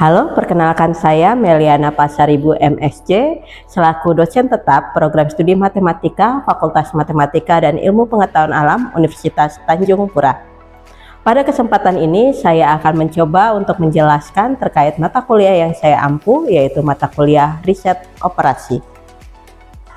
Halo, perkenalkan saya Meliana Pasaribu MSc, selaku dosen tetap Program Studi Matematika, Fakultas Matematika dan Ilmu Pengetahuan Alam, Universitas Tanjung Pura. Pada kesempatan ini, saya akan mencoba untuk menjelaskan terkait mata kuliah yang saya ampu, yaitu mata kuliah Riset Operasi.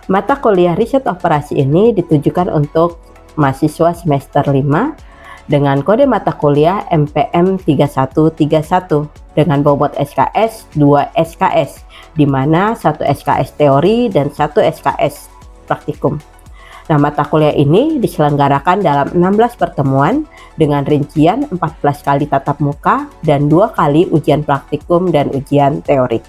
Mata kuliah Riset Operasi ini ditujukan untuk mahasiswa semester 5 dengan kode mata kuliah MPM 3131 dengan bobot SKS 2 SKS, di mana 1 SKS teori dan 1 SKS praktikum. Nah, mata kuliah ini diselenggarakan dalam 16 pertemuan dengan rincian 14 kali tatap muka dan 2 kali ujian praktikum dan ujian teori.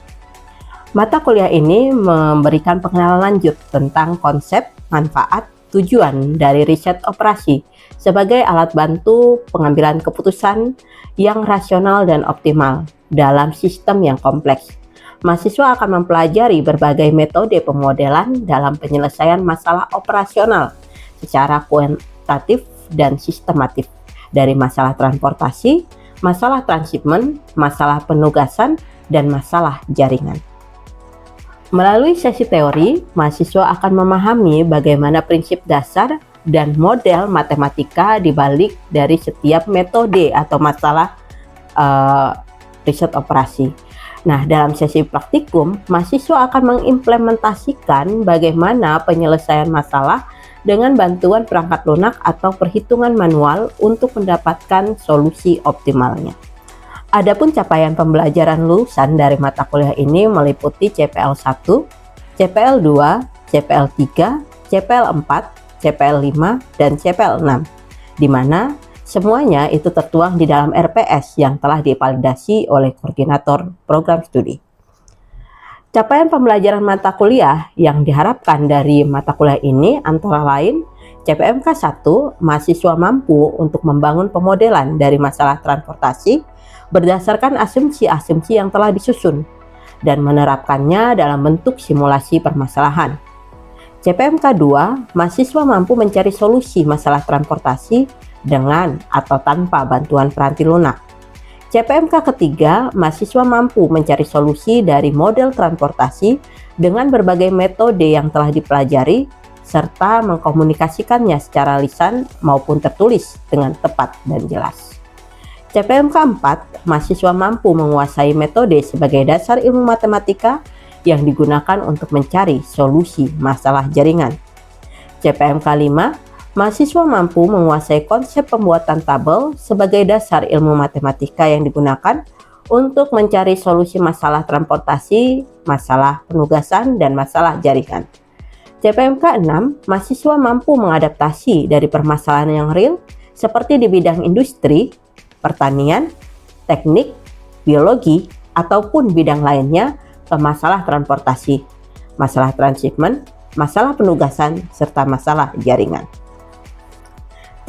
Mata kuliah ini memberikan pengenalan lanjut tentang konsep, manfaat, tujuan dari riset operasi sebagai alat bantu pengambilan keputusan yang rasional dan optimal dalam sistem yang kompleks. Mahasiswa akan mempelajari berbagai metode pemodelan dalam penyelesaian masalah operasional secara kuantitatif dan sistematif, dari masalah transportasi, masalah transshipment, masalah penugasan, dan masalah jaringan. Melalui sesi teori, mahasiswa akan memahami bagaimana prinsip dasar dan model matematika dibalik dari setiap metode atau masalah riset operasi. Nah, dalam sesi praktikum, mahasiswa akan mengimplementasikan bagaimana penyelesaian masalah dengan bantuan perangkat lunak atau perhitungan manual untuk mendapatkan solusi optimalnya. Adapun capaian pembelajaran lulusan dari mata kuliah ini meliputi CPL 1, CPL 2, CPL 3, CPL 4, CPL 5, dan CPL 6, di mana semuanya itu tertuang di dalam RPS yang telah divalidasi oleh koordinator program studi. Capaian pembelajaran mata kuliah yang diharapkan dari mata kuliah ini antara lain CPMK 1, mahasiswa mampu untuk membangun pemodelan dari masalah transportasi berdasarkan asumsi-asumsi yang telah disusun dan menerapkannya dalam bentuk simulasi permasalahan. CPMK 2, mahasiswa mampu mencari solusi masalah transportasi dengan atau tanpa bantuan peranti lunak. CPMK ketiga, mahasiswa mampu mencari solusi dari model transportasi dengan berbagai metode yang telah dipelajari serta mengkomunikasikannya secara lisan maupun tertulis dengan tepat dan jelas. CPMK 4, mahasiswa mampu menguasai metode sebagai dasar ilmu matematika yang digunakan untuk mencari solusi masalah jaringan. CPMK 5, mahasiswa mampu menguasai konsep pembuatan tabel sebagai dasar ilmu matematika yang digunakan untuk mencari solusi masalah transportasi, masalah penugasan, dan masalah jaringan. CPMK 6, mahasiswa mampu mengadaptasi dari permasalahan yang real seperti di bidang industri, pertanian, teknik, biologi, ataupun bidang lainnya ke masalah transportasi, masalah transshipment, masalah penugasan, serta masalah jaringan.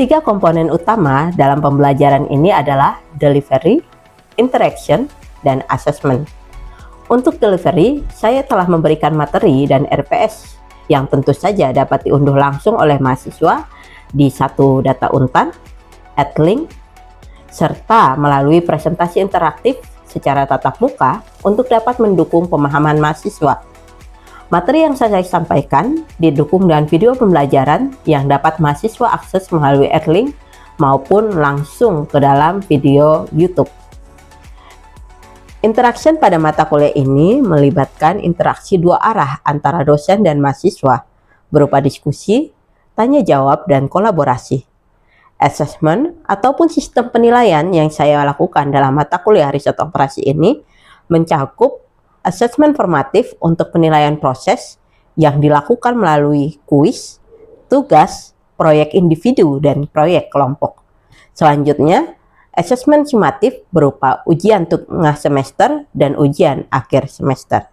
3 komponen utama dalam pembelajaran ini adalah delivery, interaction, dan assessment. Untuk delivery, saya telah memberikan materi dan RPS yang tentu saja dapat diunduh langsung oleh mahasiswa di satu data untan, Edlink, serta melalui presentasi interaktif secara tatap muka untuk dapat mendukung pemahaman mahasiswa. Materi yang saya sampaikan didukung dengan video pembelajaran yang dapat mahasiswa akses melalui Edlink maupun langsung ke dalam video YouTube. Interaction pada mata kuliah ini melibatkan interaksi 2 arah antara dosen dan mahasiswa berupa diskusi, tanya jawab, dan kolaborasi. Assessment ataupun sistem penilaian yang saya lakukan dalam mata kuliah riset operasi ini mencakup asesmen formatif untuk penilaian proses yang dilakukan melalui kuis, tugas, proyek individu, dan proyek kelompok. Selanjutnya, asesmen sumatif berupa ujian tengah semester dan ujian akhir semester.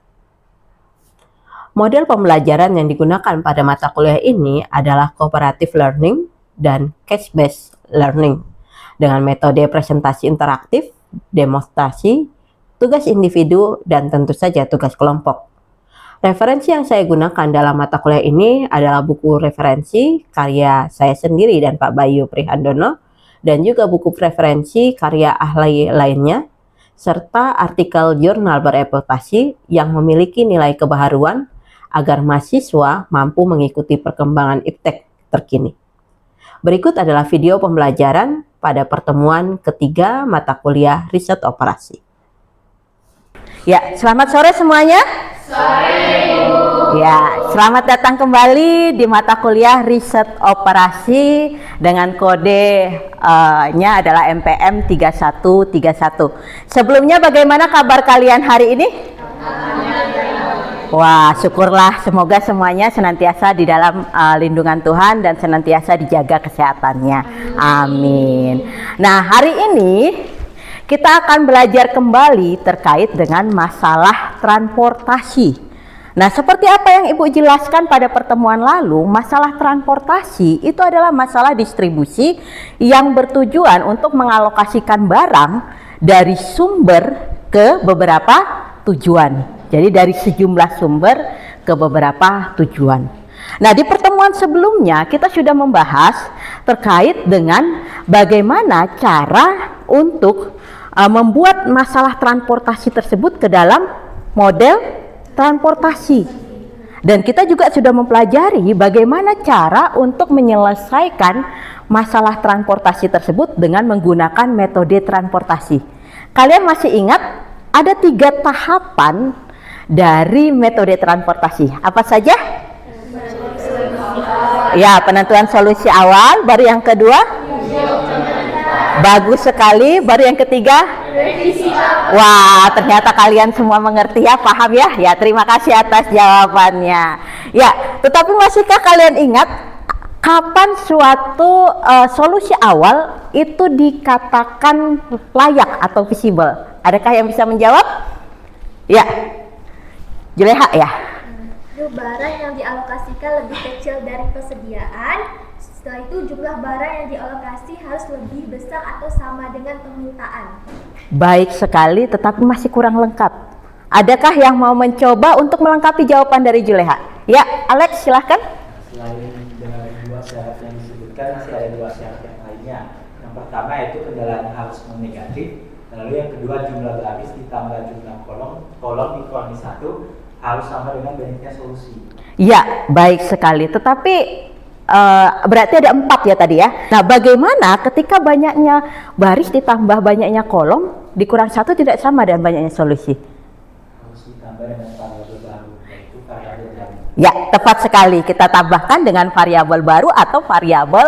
Model pembelajaran yang digunakan pada mata kuliah ini adalah cooperative learning dan case-based learning dengan metode presentasi interaktif, demonstrasi, tugas individu, dan tentu saja tugas kelompok. Referensi yang saya gunakan dalam mata kuliah ini adalah buku referensi karya saya sendiri dan Pak Bayu Prihandono, dan juga buku referensi karya ahli lainnya serta artikel jurnal bereputasi yang memiliki nilai kebaharuan agar mahasiswa mampu mengikuti perkembangan iptek terkini. Berikut adalah video pembelajaran pada pertemuan ketiga mata kuliah riset operasi. Ya, selamat sore semuanya. Sore, Ibu. Ya, selamat datang kembali di mata kuliah riset operasi dengan kode-nya adalah MPM 3131. Sebelumnya bagaimana kabar kalian hari ini? Wah, syukurlah, semoga semuanya senantiasa di dalam lindungan Tuhan dan senantiasa dijaga kesehatannya. Amin. Nah, hari ini kita akan belajar kembali terkait dengan masalah transportasi. Nah, seperti apa yang Ibu jelaskan pada pertemuan lalu, masalah transportasi itu adalah masalah distribusi yang bertujuan untuk mengalokasikan barang dari sumber ke beberapa tujuan. Jadi dari sejumlah sumber ke beberapa tujuan. Nah, di pertemuan sebelumnya kita sudah membahas terkait dengan bagaimana cara untuk membuat masalah transportasi tersebut ke dalam model transportasi. Dan kita juga sudah mempelajari bagaimana cara untuk menyelesaikan masalah transportasi tersebut dengan menggunakan metode transportasi. Kalian masih ingat ada 3 tahapan dari metode transportasi. Apa saja? Ya, penentuan solusi awal, baru yang kedua? Bagus sekali. Baru yang ketiga? Wah, ternyata kalian semua mengerti ya, paham ya? Ya, terima kasih atas jawabannya. Ya, tetapi masihkah kalian ingat kapan suatu solusi awal itu dikatakan layak atau visible? Adakah yang bisa menjawab? Ya, Juleha ya? Barang yang dialokasikan lebih kecil dari persediaan. Setelah itu jumlah barang yang dialokasi harus lebih besar atau sama dengan permintaan. Baik sekali, tetapi masih kurang lengkap. Adakah yang mau mencoba untuk melengkapi jawaban dari Juleha? Ya, Alex silahkan. Selain dengan 2 syarat yang disebutkan, masih ada 2 syarat yang lainnya. Yang pertama yaitu kendalanya harus negatif. Lalu yang kedua, jumlah baris ditambah jumlah kolom dikurangi 1 harus sama dengan banyaknya solusi. Ya, baik sekali. Tetapi berarti ada 4 ya tadi ya. Nah, bagaimana ketika banyaknya baris ditambah banyaknya kolom dikurang 1 tidak sama dengan banyaknya solusi? Harus ditambah dengan variabel baru, yaitu variabel dummy. Ya, tepat sekali. Kita tambahkan dengan variabel baru atau variabel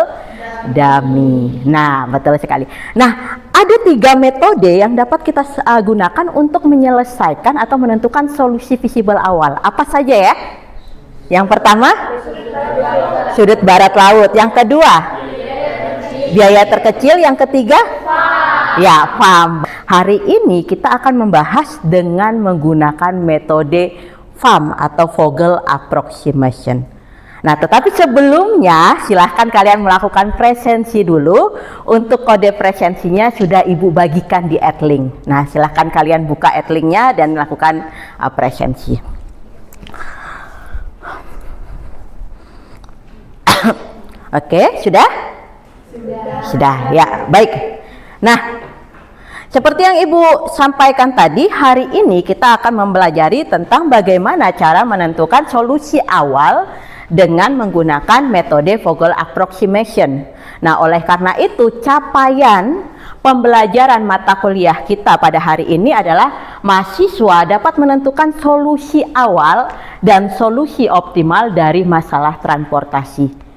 dummy. Nah, betul sekali. Nah, ada 3 metode yang dapat kita gunakan untuk menyelesaikan atau menentukan solusi visible awal. Apa saja ya? Yang pertama, sudut barat laut. Yang kedua, biaya terkecil. Yang ketiga, ya, FAM. Hari ini kita akan membahas dengan menggunakan metode FAM atau Vogel Approximation. Nah, tetapi sebelumnya silahkan kalian melakukan presensi dulu. Untuk kode presensinya sudah Ibu bagikan di Adlink. Nah, silahkan kalian buka Adlinknya dan melakukan presensi. Oke, sudah? Sudah, ya, baik. Nah, seperti yang Ibu sampaikan tadi, hari ini kita akan mempelajari tentang bagaimana cara menentukan solusi awal dengan menggunakan metode Vogel Approximation. Nah, oleh karena itu capaian pembelajaran mata kuliah kita pada hari ini adalah mahasiswa dapat menentukan solusi awal dan solusi optimal dari masalah transportasi.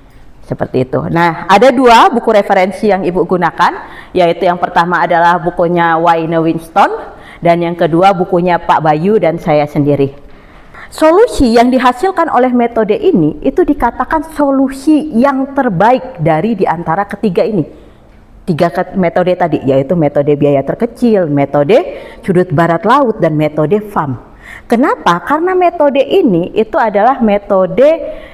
Seperti itu. Nah, ada 2 buku referensi yang Ibu gunakan, yaitu yang pertama adalah bukunya Wayne Winston dan yang kedua bukunya Pak Bayu dan saya sendiri. Solusi yang dihasilkan oleh metode ini itu dikatakan solusi yang terbaik dari di antara ketiga ini. 3 metode tadi, yaitu metode biaya terkecil, metode sudut barat laut, dan metode FAM. Kenapa? Karena metode ini itu adalah metode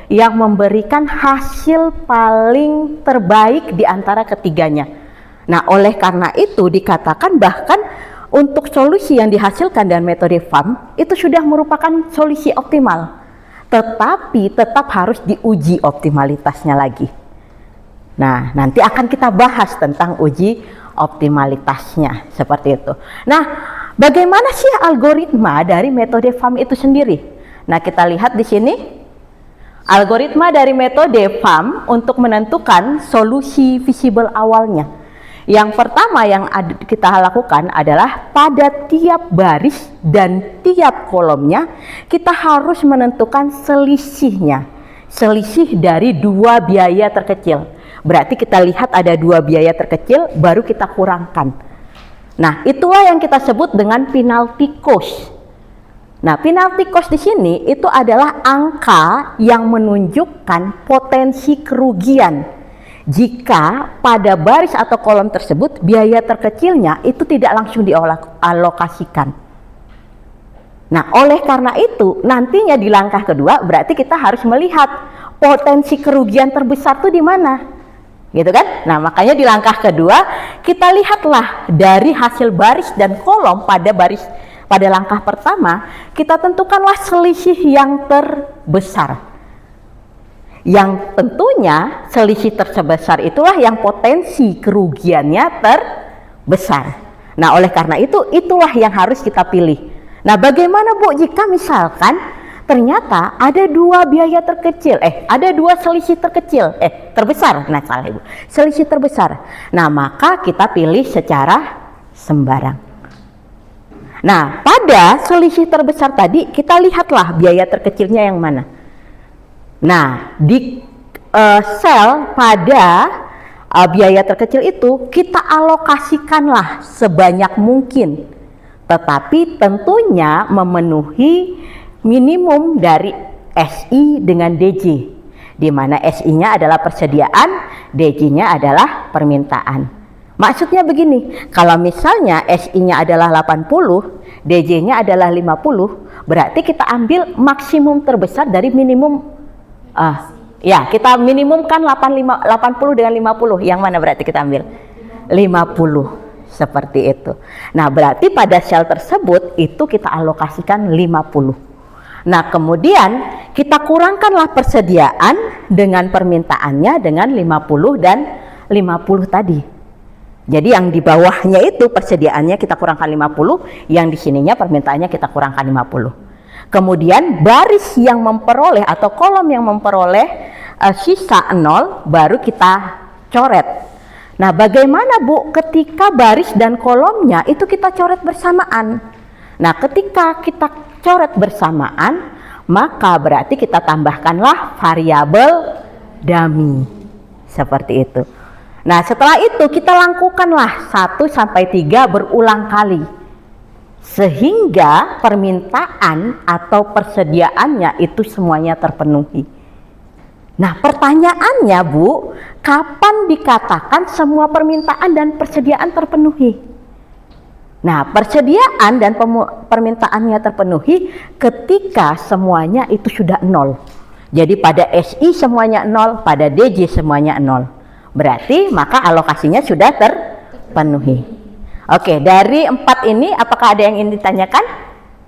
yang memberikan hasil paling terbaik di antara ketiganya. Nah, oleh karena itu dikatakan bahkan untuk solusi yang dihasilkan dengan metode FAM itu sudah merupakan solusi optimal. Tetapi tetap harus diuji optimalitasnya lagi. Nah, nanti akan kita bahas tentang uji optimalitasnya seperti itu. Nah, bagaimana sih algoritma dari metode FAM itu sendiri? Nah, kita lihat di sini. Algoritma dari metode FAM untuk menentukan solusi visible awalnya. Yang pertama yang kita lakukan adalah pada tiap baris dan tiap kolomnya kita harus menentukan selisihnya. Selisih dari dua biaya terkecil. Berarti kita lihat ada dua biaya terkecil baru kita kurangkan. Nah, itulah yang kita sebut dengan penalty cost. Nah, penalty cost di sini itu adalah angka yang menunjukkan potensi kerugian jika pada baris atau kolom tersebut biaya terkecilnya itu tidak langsung dialokasikan. Nah, oleh karena itu nantinya di langkah kedua berarti kita harus melihat potensi kerugian terbesar itu di mana, gitu kan? Nah, makanya di langkah kedua kita lihatlah dari hasil baris dan kolom pada langkah pertama, kita tentukanlah selisih yang terbesar. Yang tentunya selisih terbesar itulah yang potensi kerugiannya terbesar. Nah, oleh karena itu, itulah yang harus kita pilih. Nah, bagaimana Bu jika misalkan ternyata ada dua biaya terkecil, ada dua selisih terbesar. Nah, salah Ibu. Selisih terbesar. Nah, maka kita pilih secara sembarang. Nah, pada selisih terbesar tadi kita lihatlah biaya terkecilnya yang mana. Nah, di sel pada biaya terkecil itu kita alokasikanlah sebanyak mungkin, tetapi tentunya memenuhi minimum dari SI dengan DJ, di mana SI-nya adalah persediaan, DJ-nya adalah permintaan. Maksudnya begini, kalau misalnya SI-nya adalah 80, DJ-nya adalah 50, berarti kita ambil maksimum terbesar dari minimum. Ya, kita minimumkan 80 dengan 50. Yang mana berarti kita ambil? 50. Seperti itu. Nah, berarti pada sel tersebut itu kita alokasikan 50. Nah, kemudian kita kurangkanlah persediaan dengan permintaannya dengan 50 dan 50 tadi. Jadi yang di bawahnya itu persediaannya kita kurangkan 50, yang di sininya permintaannya kita kurangkan 50. Kemudian baris yang memperoleh atau kolom yang memperoleh sisa 0 baru kita coret. Nah, bagaimana Bu ketika baris dan kolomnya itu kita coret bersamaan? Nah, ketika kita coret bersamaan, maka berarti kita tambahkanlah variabel dummy. Seperti itu. Nah, setelah itu kita lakukanlah 1 sampai 3 berulang kali. Sehingga permintaan atau persediaannya itu semuanya terpenuhi. Nah, pertanyaannya Bu, kapan dikatakan semua permintaan dan persediaan terpenuhi? Nah, persediaan dan permintaannya terpenuhi ketika semuanya itu sudah 0. Jadi pada SI semuanya 0, pada DJ semuanya 0. Berarti maka alokasinya sudah terpenuhi. Oke, dari 4 ini apakah ada yang ingin ditanyakan?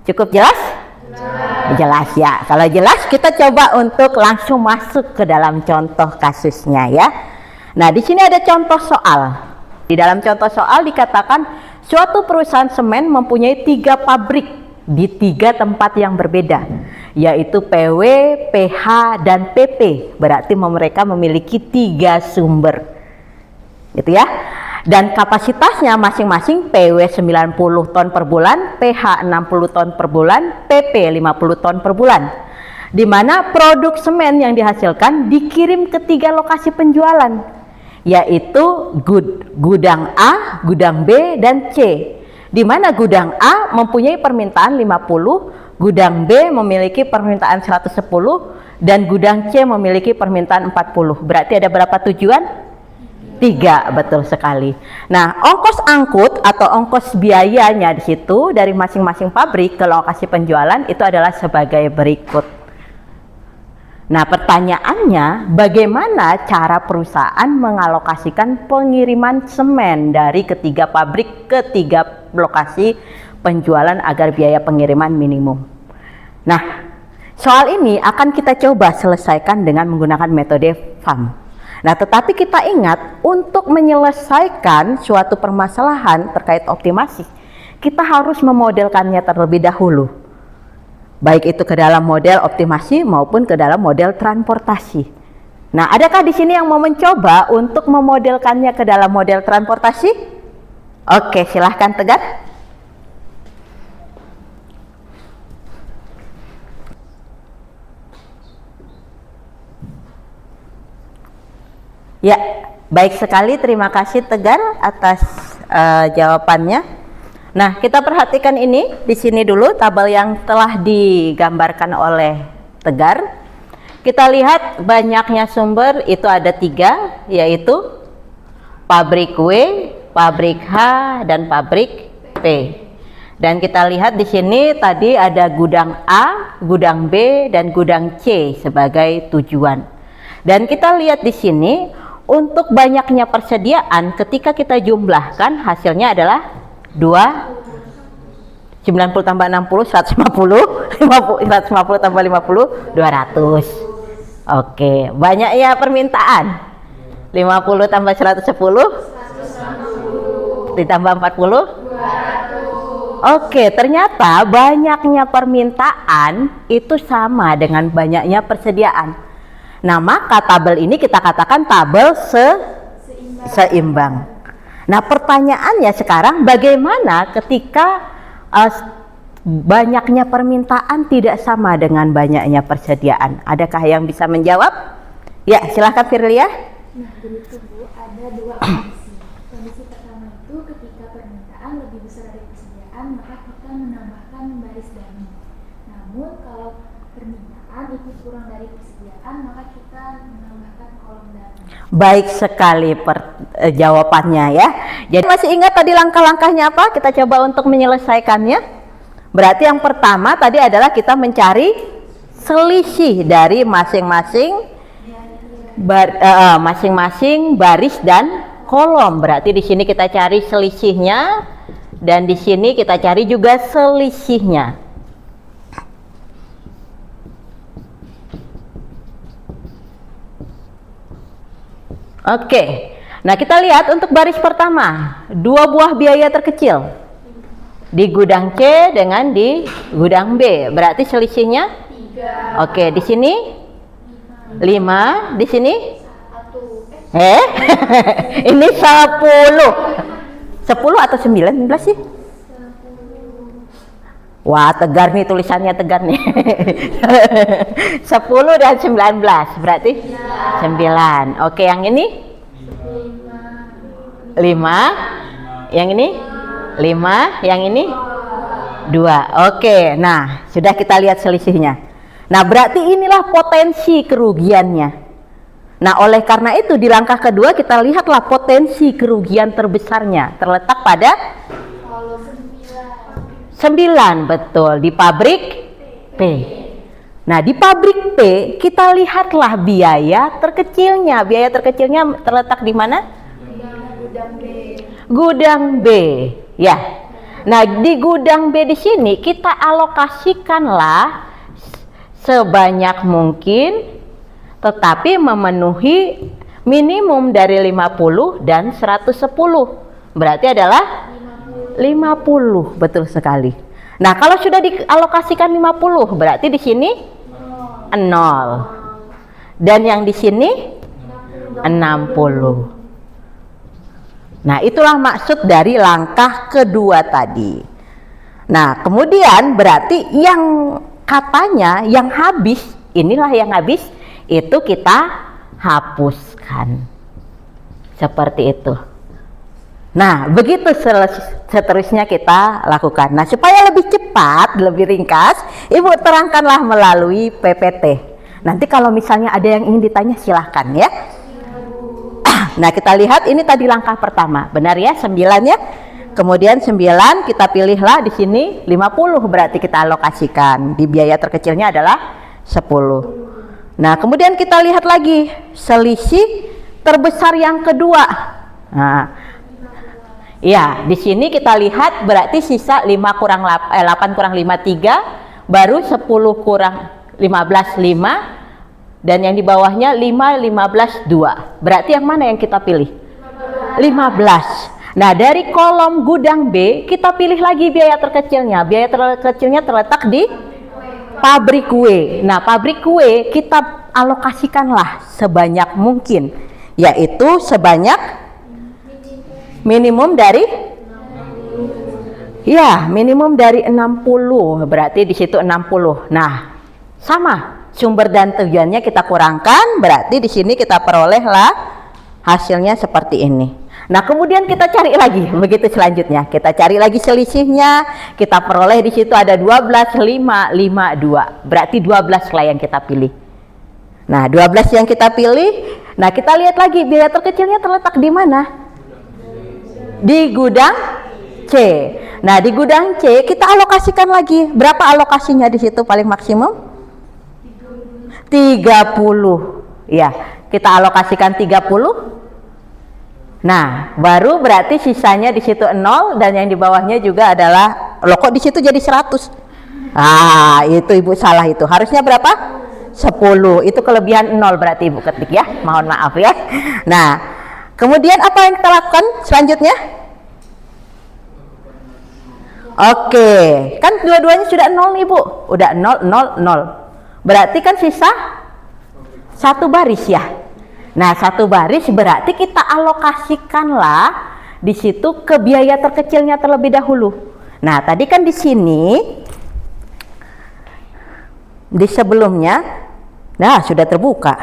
Cukup jelas? Jelas ya. Kalau jelas kita coba untuk langsung masuk ke dalam contoh kasusnya ya. Nah, di sini ada contoh soal. Di dalam contoh soal dikatakan suatu perusahaan semen mempunyai 3 pabrik di 3 tempat yang berbeda, yaitu PW, PH, dan PP. Berarti mereka memiliki 3 sumber, gitu ya. Dan kapasitasnya masing-masing PW 90 ton per bulan, PH 60 ton per bulan, PP 50 ton per bulan. Di mana produk semen yang dihasilkan dikirim ke 3 lokasi penjualan, yaitu gudang A, gudang B, dan C. Di mana gudang A mempunyai permintaan 50, gudang B memiliki permintaan 110, dan gudang C memiliki permintaan 40. Berarti ada berapa tujuan? 3, betul sekali. Nah, ongkos angkut atau ongkos biayanya di situ dari masing-masing pabrik ke lokasi penjualan itu adalah sebagai berikut. Nah, pertanyaannya, bagaimana cara perusahaan mengalokasikan pengiriman semen dari ketiga pabrik ke 3 lokasi penjualan agar biaya pengiriman minimum? Nah, soal ini akan kita coba selesaikan dengan menggunakan metode FAM. Nah, tetapi kita ingat untuk menyelesaikan suatu permasalahan terkait optimasi, kita harus memodelkannya terlebih dahulu. Baik itu ke dalam model optimasi maupun ke dalam model transportasi. Nah, adakah di sini yang mau mencoba untuk memodelkannya ke dalam model transportasi? Oke, silahkan Tegar. Ya, baik sekali. Terima kasih Tegar atas jawabannya. Nah, kita perhatikan ini di sini dulu tabel yang telah digambarkan oleh Tegar. Kita lihat banyaknya sumber itu ada 3, yaitu pabrik W, pabrik H, dan pabrik P. Dan kita lihat di sini tadi ada gudang A, gudang B, dan gudang C sebagai tujuan. Dan kita lihat di sini untuk banyaknya persediaan ketika kita jumlahkan hasilnya adalah 90 tambah 60 150, 150 tambah 50 200. Oke, banyak ya permintaan. 50 tambah 110 ditambah 40 200. Oke, ternyata banyaknya permintaan itu sama dengan banyaknya persediaan. Nah, maka tabel ini kita katakan tabel seimbang. Nah, pertanyaannya sekarang bagaimana ketika banyaknya permintaan tidak sama dengan banyaknya persediaan? Adakah yang bisa menjawab? Ya, silahkan Firlia. Nah, begitu Bu, ada 2 kondisi. Kondisi pertama itu ketika permintaan lebih besar dari persediaan, maka kita menambahkan baris dummy. Namun kalau permintaan itu kurang dari persediaan, maka kita menambahkan kolom dummy. Baik sekali jawabannya ya. Jadi masih ingat tadi langkah-langkahnya apa? Kita coba untuk menyelesaikannya. Berarti yang pertama tadi adalah kita mencari selisih dari masing-masing baris dan kolom. Berarti di sini kita cari selisihnya dan di sini kita cari juga selisihnya. Oke. Nah, kita lihat untuk baris pertama, 2 buah biaya terkecil di gudang C dengan di gudang B. Berarti selisihnya 3. Oke, di sini 5, di sini ini 10. 10 atau 19 sih? Wah, Tegar nih tulisannya Tegar nih. 10 dan 19 berarti 9. Oke, yang ini 5. Yang ini 5, yang ini 2. Oke, nah sudah kita lihat selisihnya. Nah, berarti inilah potensi kerugiannya. Nah, oleh karena itu di langkah kedua kita lihatlah potensi kerugian terbesarnya terletak pada 9, betul, di pabrik P. Nah, di pabrik P kita lihatlah biaya terkecilnya. Biaya terkecilnya terletak di mana? Gudang B. Ya. Nah, di gudang B di sini kita alokasikanlah sebanyak mungkin tetapi memenuhi minimum dari 50 dan 110. Berarti adalah 50, betul sekali. Nah, kalau sudah dialokasikan 50, berarti di sini 0. Dan yang di sini 60. Nah, itulah maksud dari langkah kedua tadi. Nah, kemudian berarti yang katanya yang habis, inilah yang habis, itu kita hapuskan. Seperti itu. Nah, begitu seterusnya kita lakukan. Nah, supaya lebih cepat, lebih ringkas, Ibu terangkanlah melalui PPT. Nanti kalau misalnya ada yang ingin ditanya silahkan ya. Nah, kita lihat ini tadi langkah pertama. Benar ya, 9 ya. Kemudian 9 kita pilihlah di sini 50 berarti kita alokasikan. Di biaya terkecilnya adalah 10. Nah, kemudian kita lihat lagi selisih terbesar yang kedua. Nah, ya, di sini kita lihat berarti sisa 8 kurang 5 3, baru 10 kurang 15 5, dan yang di bawahnya 5 15 2. Berarti yang mana yang kita pilih? 15. Nah, dari kolom gudang B, kita pilih lagi biaya terkecilnya. Biaya terkecilnya terletak di pabrik kue. Nah, pabrik kue kita alokasikanlah sebanyak mungkin, yaitu sebanyak minimum dari minimum dari 60. Berarti di situ 60. Nah, sama sumber dan tujuannya kita kurangkan, berarti di sini kita perolehlah hasilnya seperti ini. Nah, kemudian kita cari lagi, begitu selanjutnya. Kita cari lagi selisihnya, kita peroleh di situ ada 12,552. Berarti 12 lah yang kita pilih. Nah, 12 yang kita pilih. Nah, kita lihat lagi biaya terkecilnya terletak di mana? Di gudang C. Nah, di gudang C kita alokasikan lagi. Berapa alokasinya di situ paling maksimum? 30. Ya, kita alokasikan 30. Nah, baru berarti sisanya di situ 0 dan yang di bawahnya juga adalah kok di situ jadi 100. Ah, itu Ibu salah itu. Harusnya berapa? 10. Itu kelebihan 0 berarti Ibu ketik ya. Mohon maaf ya. Nah, kemudian apa yang kita lakukan selanjutnya? Oke, kan dua-duanya sudah 0 nih Bu. Udah 0 0 0. Berarti kan sisa satu baris ya. Nah, satu baris berarti kita alokasikanlah di situ ke biaya terkecilnya terlebih dahulu. Nah, tadi kan di sini di sebelumnya sudah terbuka.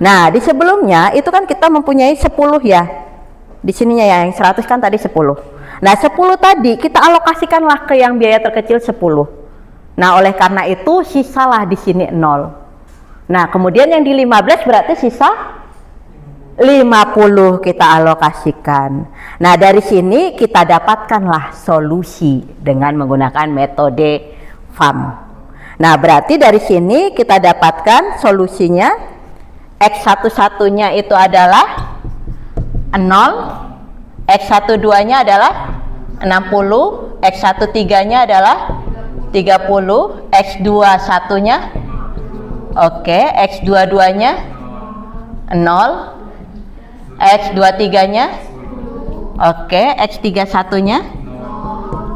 Nah, di sebelumnya itu kan kita mempunyai 10 ya. Di sininya ya yang 100 kan tadi 10. Nah, 10 tadi kita alokasikanlah ke yang biaya terkecil 10. Nah, oleh karena itu sisalah di sini 0. Nah, kemudian yang di 15 berarti sisa 50 kita alokasikan. Nah, dari sini kita dapatkanlah solusi dengan menggunakan metode FAM. Nah, berarti dari sini kita dapatkan solusinya. X11-nya itu adalah 0, X12-nya adalah 60, X13-nya adalah 30, X21-nya oke, X22-nya 0, X23-nya oke, X31-nya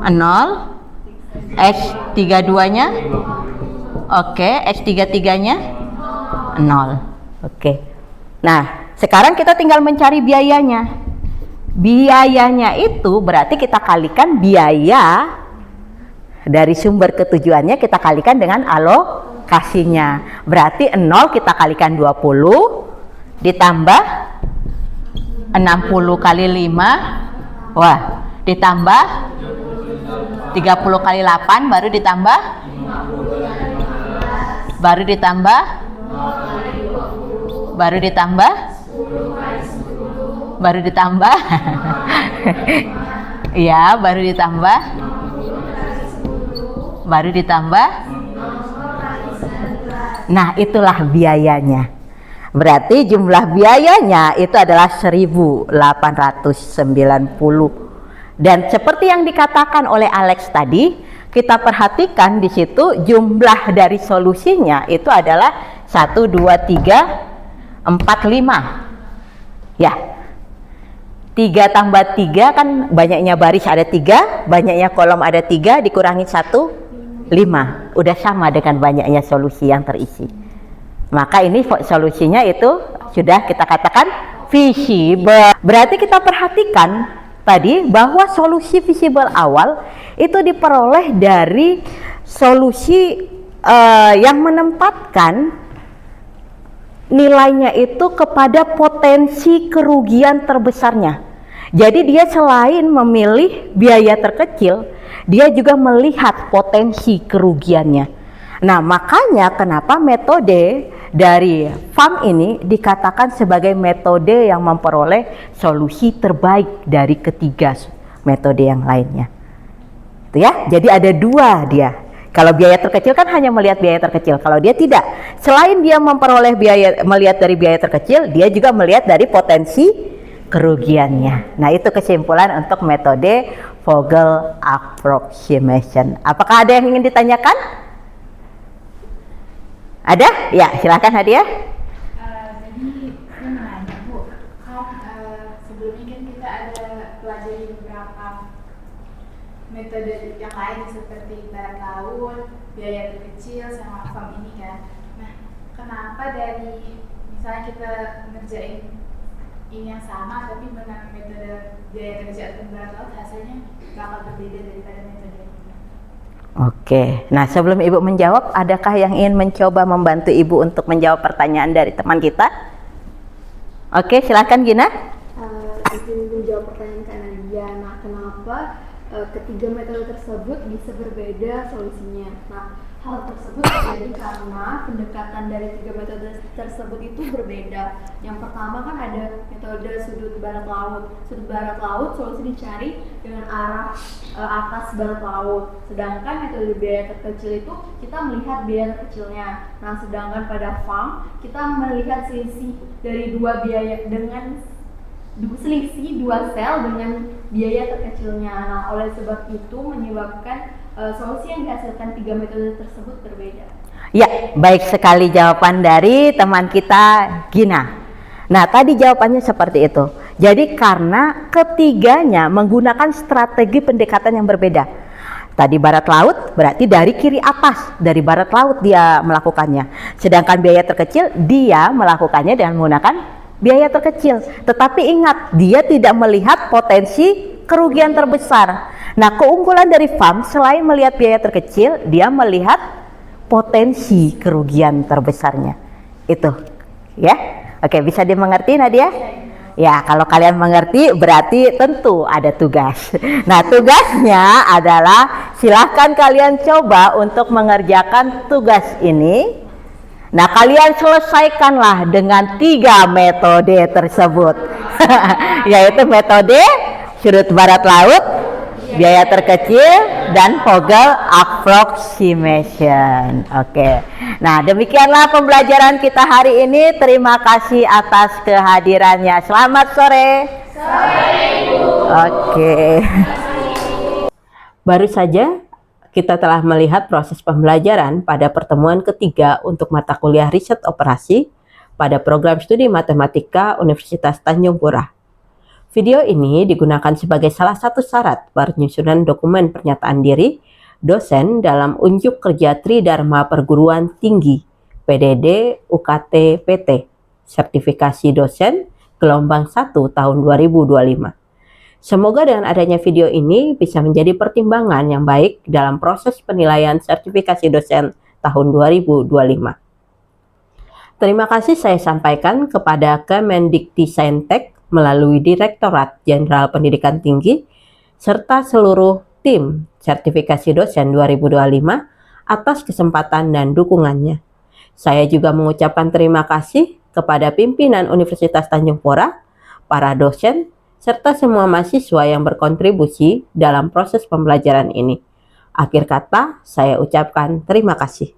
0, X32-nya oke, X33-nya 0. Oke. Nah, sekarang kita tinggal mencari biayanya. Biayanya itu berarti kita kalikan biaya dari sumber ketujuannya, kita kalikan dengan alokasinya. Berarti 0 kita kalikan 20 ditambah 60 kali 5, wah, ditambah 30 kali 8, baru ditambah ya, baru ditambah. Nah, itulah biayanya. Berarti jumlah biayanya itu adalah 1.890. Dan seperti yang dikatakan oleh Alex tadi, kita perhatikan di situ jumlah dari solusinya itu adalah 1, 2, 3, 4, 5. Ya. 3 tambah 3 kan banyaknya baris ada 3, banyaknya kolom ada 3, dikurangi 1, 5. Udah sama dengan banyaknya solusi yang terisi. Maka ini solusinya itu sudah kita katakan visible. Berarti kita perhatikan tadi bahwa solusi visible awal itu diperoleh dari solusi yang menempatkan nilainya itu kepada potensi kerugian terbesarnya. Jadi dia selain memilih biaya terkecil, dia juga melihat potensi kerugiannya. Nah, makanya kenapa metode dari FAM ini dikatakan sebagai metode yang memperoleh solusi terbaik dari ketiga metode yang lainnya. Itu ya. Jadi ada 2 dia. Kalau biaya terkecil kan hanya melihat biaya terkecil. Kalau dia tidak, selain dia memperoleh melihat dari biaya terkecil, dia juga melihat dari potensi kerugiannya. Nah, itu kesimpulan untuk metode Vogel approximation. Apakah ada yang ingin ditanyakan? Ada? Ya, silakan Hadiah. Jadi saya menanya Bu, kan sebelumnya kan kita ada pelajari metode yang lain seperti barat laut, biaya terkecil, sama farm ini kan. Nah, kenapa dari misalnya kita ngerjain ini yang sama tapi dengan metode biaya terkecil atau barat laut hasilnya bakal berbeda daripada metode yang ini? Oke, nah sebelum Ibu menjawab, adakah yang ingin mencoba membantu Ibu untuk menjawab pertanyaan dari teman kita? Oke, silakan Gina. Izin menjawab pertanyaan Kak Nadia. Nah, kenapa ketiga metode tersebut bisa berbeda solusinya? Nah, hal tersebut terjadi karena pendekatan dari tiga metode tersebut itu berbeda. Yang pertama kan ada metode sudut barat laut. Sudut barat laut solusi dicari dengan arah atas barat laut. Sedangkan metode biaya terkecil itu kita melihat biaya terkecilnya. Nah, sedangkan pada farm kita melihat selisih dari dua biaya dengan selisih dua sel dengan biaya terkecilnya. Nah, oleh sebab itu menyebabkan solusi yang dihasilkan tiga metode tersebut berbeda. Ya, baik sekali jawaban dari teman kita Gina. Nah, tadi jawabannya seperti itu. Jadi karena ketiganya menggunakan strategi pendekatan yang berbeda. Tadi barat laut berarti dari kiri atas, dari barat laut dia melakukannya. Sedangkan biaya terkecil dia melakukannya dengan menggunakan biaya terkecil. Tetapi ingat, dia tidak melihat potensi kerugian terbesar. Nah, keunggulan dari farm selain melihat biaya terkecil, dia melihat potensi kerugian terbesarnya. Itu, ya. Oke, bisa dimengerti Nadia? Ya, kalau kalian mengerti berarti tentu ada tugas. Nah, tugasnya adalah silahkan kalian coba untuk mengerjakan tugas ini. Nah, kalian selesaikanlah dengan 3 metode tersebut. Yaitu metode sudut barat laut, biaya terkecil, dan Vogel approximation. Oke. Nah, demikianlah pembelajaran kita hari ini. Terima kasih atas kehadirannya. Selamat sore. Sore, Ibu. Oke. Baru saja kita telah melihat proses pembelajaran pada pertemuan ketiga untuk mata kuliah riset operasi pada program studi matematika Universitas Tanjung Pura. Video ini digunakan sebagai salah satu syarat penyusunan dokumen pernyataan diri dosen dalam unjuk kerja Tridharma Perguruan Tinggi PDD UKT PT sertifikasi dosen gelombang 1 tahun 2025. Semoga dengan adanya video ini bisa menjadi pertimbangan yang baik dalam proses penilaian sertifikasi dosen tahun 2025. Terima kasih saya sampaikan kepada Kemendikti-Saintek melalui Direktorat Jenderal Pendidikan Tinggi serta seluruh tim sertifikasi dosen 2025 atas kesempatan dan dukungannya. Saya juga mengucapkan terima kasih kepada pimpinan Universitas Tanjung Pura, para dosen, serta semua mahasiswa yang berkontribusi dalam proses pembelajaran ini. Akhir kata, saya ucapkan terima kasih.